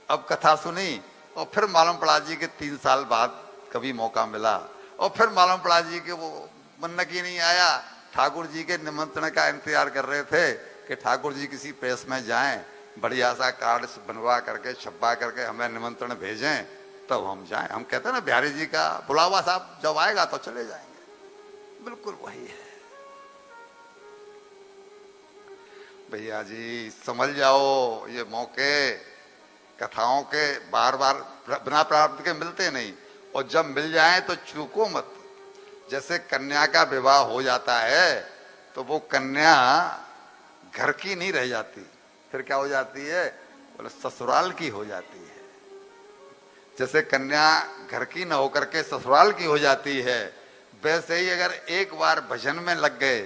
अब कथा सुनी और फिर मालूम पड़ा जी के 3 साल बाद कभी मौका मिला और फिर मालूम पड़ा जी के वो मन्नक ही नहीं आया। ठाकुर जी के निमंत्रण का इंतजार कर रहे थे कि ठाकुर जी किसी प्रेस में जाएं, बढ़िया सा कार्ड बनवा करके छपवा करके हमें निमंत्रण भेजें तब हम जाएं। हम कहते हैं ना बिहारी जी का बुलावा साहब जब आएगा तो चले जाएंगे, बिल्कुल वही है। भैया जी समझ जाओ ये मौके कथाओं के बार बार बिना प्रारब्ध के मिलते नहीं, और जब मिल जाएं तो चूको मत। जैसे कन्या का विवाह हो जाता है तो वो कन्या घर की नहीं रह जाती, फिर क्या हो जाती है, बोले ससुराल की हो जाती है। जैसे कन्या घर की न होकर के ससुराल की हो जाती है, वैसे ही अगर एक बार भजन में लग गए,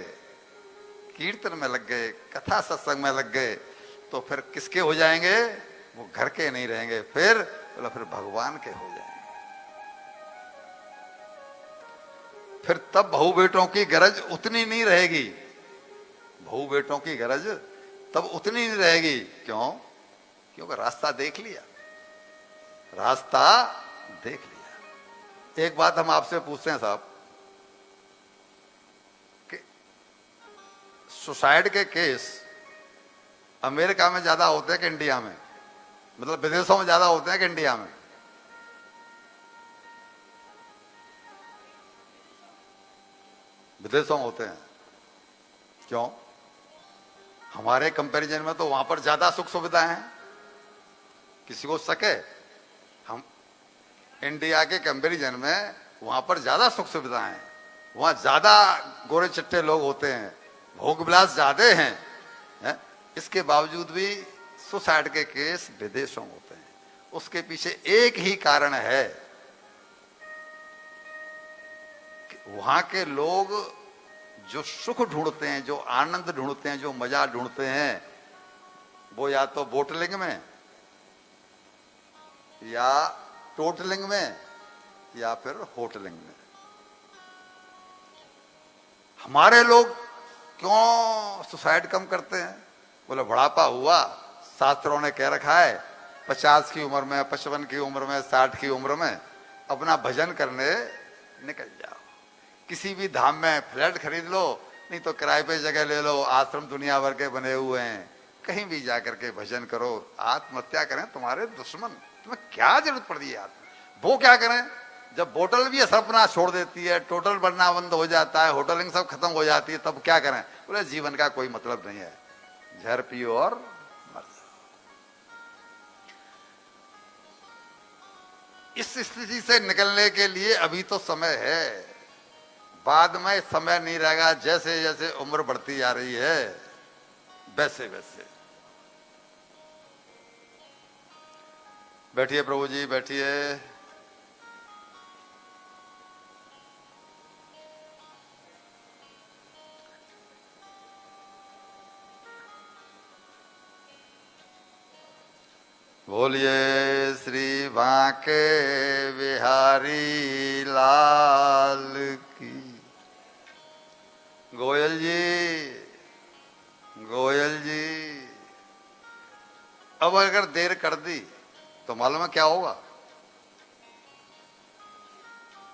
कीर्तन में लग गए, कथा सत्संग में लग गए तो फिर किसके हो जाएंगे, वो घर के नहीं रहेंगे, फिर भगवान के हो जाएंगे। फिर तब बहू बेटों की गरज उतनी नहीं रहेगी, बहू बेटों की गरज तब उतनी नहीं रहेगी। क्यों? क्योंकि रास्ता देख लिया, रास्ता देख लिया। एक बात हम आपसे पूछते हैं साहब कि सुसाइड के केस अमेरिका में ज्यादा होते हैं कि इंडिया में, मतलब विदेशों में ज्यादा होते हैं कि इंडिया में? विदेशों में होते हैं। क्यों? हमारे कंपैरिजन में तो वहां पर ज्यादा सुख सुविधाएं हैं। किसी को शक है? हम इंडिया के कंपैरिजन में वहां पर ज्यादा सुख सुविधाएं हैं, वहां ज्यादा गोरे चिट्टे लोग होते हैं, भोग विलास ज्यादा हैं, इसके बावजूद भी सुसाइड के केस विदेशों में होते हैं। उसके पीछे एक ही कारण है कि वहां के लोग जो सुख ढूंढते हैं, जो आनंद ढूंढते हैं, जो मजा ढूंढते हैं, वो या तो बोटलिंग में या टोटलिंग में या फिर होटलिंग में। हमारे लोग क्यों सुसाइड कम करते हैं? बोले बुढ़ापा हुआ, शास्त्रों ने कह रखा है 50 की उम्र में, 55 की उम्र में, 60 की उम्र में अपना भजन करने निकल जाओ। किसी भी धाम में फ्लैट खरीद लो, नहीं तो किराए पे जगह ले लो, आश्रम दुनिया भर के बने हुए हैं, कहीं भी जाकर के भजन करो। आत्महत्या करें तुम्हारे दुश्मन, तुम्हें क्या जरूरत पड़ रही है? वो क्या करें जब बोतल भी सपना छोड़ देती है, टोटल बनना बंद हो जाता है, होटलिंग सब खत्म हो जाती है, तब क्या करें? बोले जीवन का कोई मतलब नहीं है, जहर पियो और मर जाओ। इस स्थिति से निकलने के लिए अभी तो समय है, बाद में समय नहीं रहेगा। जैसे जैसे उम्र बढ़ती जा रही है वैसे वैसे। बैठिए प्रभु जी, बैठिए। बोलिए श्री बांके बिहारी लाल की। गोयल जी, गोयल जी, अब अगर देर कर दी तो मालूम है क्या होगा?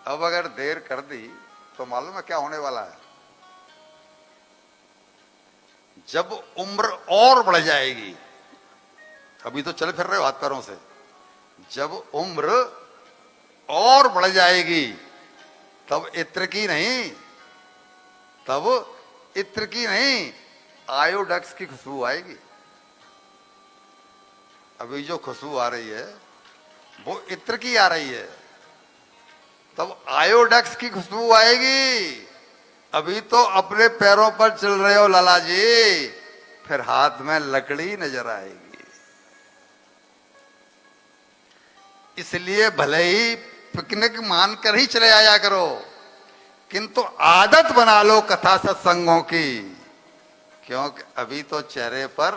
अब अगर देर कर दी तो मालूम है क्या होने वाला है? जब उम्र और बढ़ जाएगी, अभी तो चल फिर रहे हो हाथ पैरों से, जब उम्र और बढ़ जाएगी तब इत्र की नहीं, तब इत्र की नहीं, आयोडेक्स की खुशबू आएगी। अभी जो खुशबू आ रही है वो इत्र की आ रही है, तब आयोडेक्स की खुशबू आएगी। अभी तो अपने पैरों पर चल रहे हो लाला जी, फिर हाथ में लकड़ी नजर आएगी। इसलिए भले ही पिकनिक मानकर ही चले आया करो, किंतु आदत बना लो कथा सत्संगों की, क्योंकि अभी तो चेहरे पर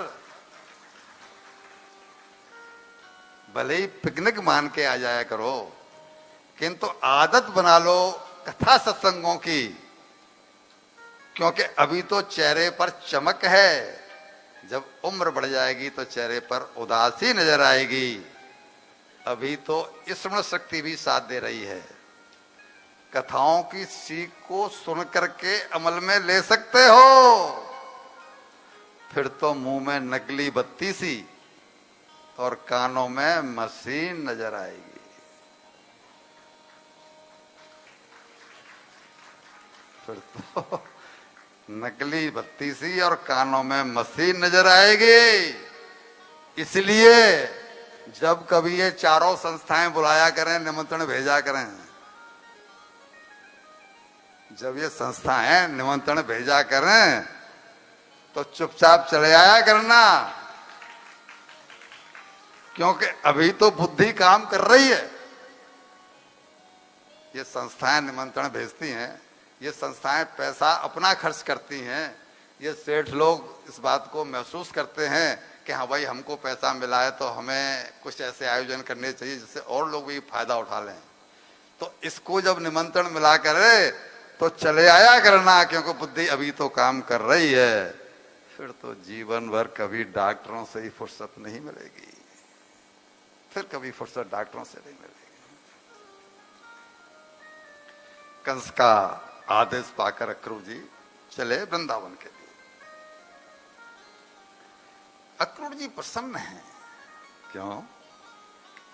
भले ही पिकनिक मान के आ जाया करो, किंतु आदत बना लो कथा सत्संगों की, क्योंकि अभी तो चेहरे पर चमक है। जब उम्र बढ़ जाएगी तो चेहरे पर उदासी नजर आएगी। अभी तो स्मरण शक्ति भी साथ दे रही है। कथाओं की सीख को सुन करके अमल में ले सकते हो, फिर तो मुंह में नकली बत्ती सी और कानों में मशीन नजर आएगी। फिर तो नकली बत्ती सी और कानों में मशीन नजर आएगी। इसलिए जब कभी ये चारों संस्थाएं बुलाया करें, निमंत्रण भेजा करें, जब ये संस्थाएं निमंत्रण भेजा करें तो चुपचाप चले आया करना, क्योंकि अभी तो बुद्धि काम कर रही है। ये संस्थाएं निमंत्रण भेजती हैं, ये संस्थाएं पैसा अपना खर्च करती हैं, ये सेठ लोग इस बात को महसूस करते हैं कि हाँ भाई हमको पैसा मिला है तो हमें कुछ ऐसे आयोजन करने चाहिए जिससे और लोग भी फायदा उठा लें। तो इसको जब निमंत्रण मिला करे तो चले आया करना, क्योंकि बुद्धि अभी तो काम कर रही है। फिर तो जीवन भर कभी डॉक्टरों से ही फुर्सत नहीं मिलेगी, फिर कभी फुर्सत डॉक्टरों से नहीं मिलेगी। कंस का आदेश पाकर अक्रूर जी चले वृंदावन के लिए। अक्रूर जी प्रसन्न हैं, क्यों?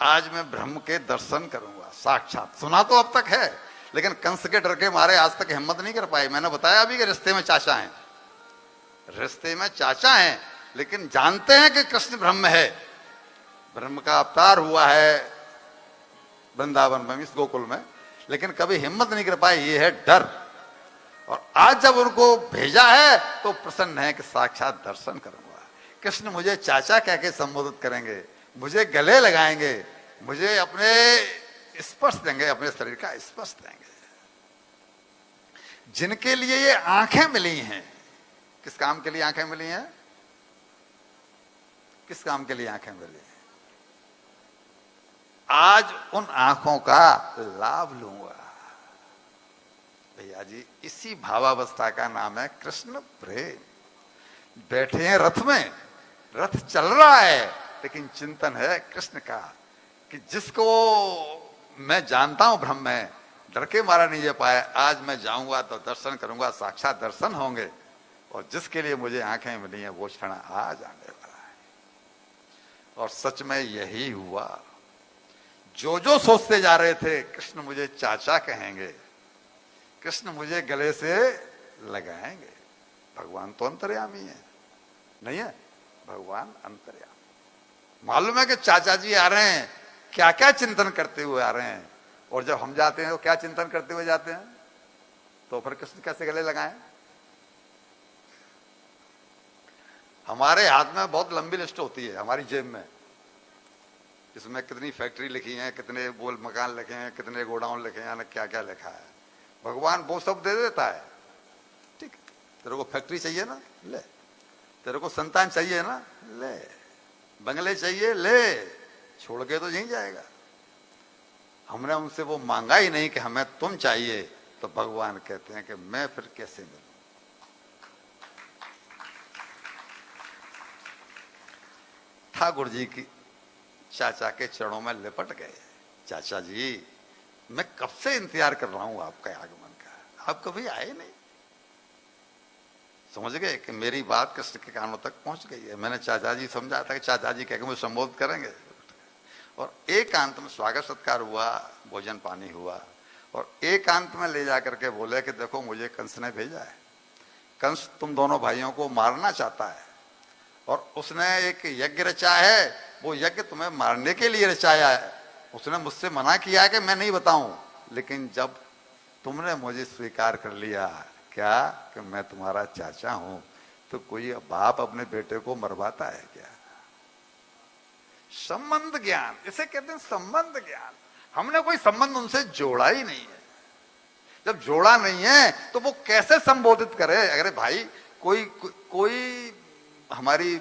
आज मैं ब्रह्म के दर्शन करूंगा साक्षात। सुना तो अब तक है, लेकिन कंस के डर के मारे आज तक हिम्मत नहीं कर पाए। मैंने बताया अभी कि रिश्ते में चाचा हैं, रिश्ते में चाचा हैं, लेकिन जानते हैं कि कृष्ण ब्रह्म है, ब्रह्म का अवतार हुआ है वृंदावन में, इस गोकुल में, लेकिन कभी हिम्मत नहीं कर पाए। ये है डर। और आज जब उनको भेजा है तो प्रसन्न है कि साक्षात दर्शन करूंगा। कृष्ण मुझे चाचा कह के संबोधित करेंगे, मुझे गले लगाएंगे, मुझे अपने स्पर्श देंगे, अपने शरीर का स्पर्श देंगे। जिनके लिए ये आंखें मिली हैं, किस काम के लिए आंखें मिली हैं? किस काम के लिए आंखें मिली हैं? आज उन आंखों का लाभ लूंगा। भैया जी, इसी भावावस्था का नाम है कृष्ण प्रेम। बैठे हैं रथ में, रथ चल रहा है, लेकिन चिंतन है कृष्ण का कि जिसको मैं जानता हूं ब्रह्म है, डर के मारा नहीं जा पाया, आज मैं जाऊंगा तो दर्शन करूंगा, साक्षात दर्शन होंगे। और जिसके लिए मुझे आंखें मिली हैं वो क्षण आज आने वाला है। और सच में यही हुआ। जो जो सोचते जा रहे थे कृष्ण मुझे चाचा कहेंगे, कृष्ण मुझे गले से लगाएंगे, भगवान तो अंतर्यामी है, नहीं है? भगवान अंतर्यामी। मालूम है कि चाचा जी आ रहे हैं, क्या क्या चिंतन करते हुए आ रहे हैं। और जब हम जाते हैं तो क्या चिंतन करते हुए जाते हैं? तो फिर कृष्ण कैसे गले लगाएं? हमारे हाथ में बहुत लंबी लिस्ट होती है, हमारी जेब में, इसमें कितनी फैक्ट्री लिखी है, कितने बोल मकान लिखे हैं, कितने गोडाउन लिखे हैं, क्या क्या लिखा है। भगवान वो सब दे देता है। ठीक है, तेरे को फैक्ट्री चाहिए ना, ले। तेरे को संतान चाहिए ना, ले। बंगले चाहिए, ले। छोड़ के तो यहीं जाएगा। हमने उनसे वो मांगा ही नहीं कि हमें तुम चाहिए, तो भगवान कहते हैं कि मैं फिर कैसे मिलूं। ठाकुर जी की चाचा के चरणों में लिपट गए। चाचा जी, मैं कब से इंतजार कर रहा हूं आपका आगमन का, आप कभी आए नहीं। समझ गए कि मेरी बात कृष्ण के कानों तक पहुंच गई है। मैंने चाचा जी समझा था कि चाचा जी कह के मुझे संबोधित करेंगे। और एकांत में स्वागत सत्कार हुआ, भोजन पानी हुआ, और एकांत में ले जाकर के बोले कि देखो मुझे कंस ने भेजा है। कंस तुम दोनों भाइयों को मारना चाहता है, और उसने एक यज्ञ रचा है, वो यज्ञ तुम्हें मारने के लिए रचाया है। उसने मुझसे मना किया है कि मैं नहीं बताऊं, लेकिन जब तुमने मुझे स्वीकार कर लिया क्या कि मैं तुम्हारा चाचा हूं, तो कोई बाप अपने बेटे को मरवाता है क्या? संबंध ज्ञान, इसे कहते हैं संबंध ज्ञान। हमने कोई संबंध उनसे जोड़ा ही नहीं है। जब जोड़ा नहीं है तो वो कैसे संबोधित करे? अरे भाई, कोई हमारी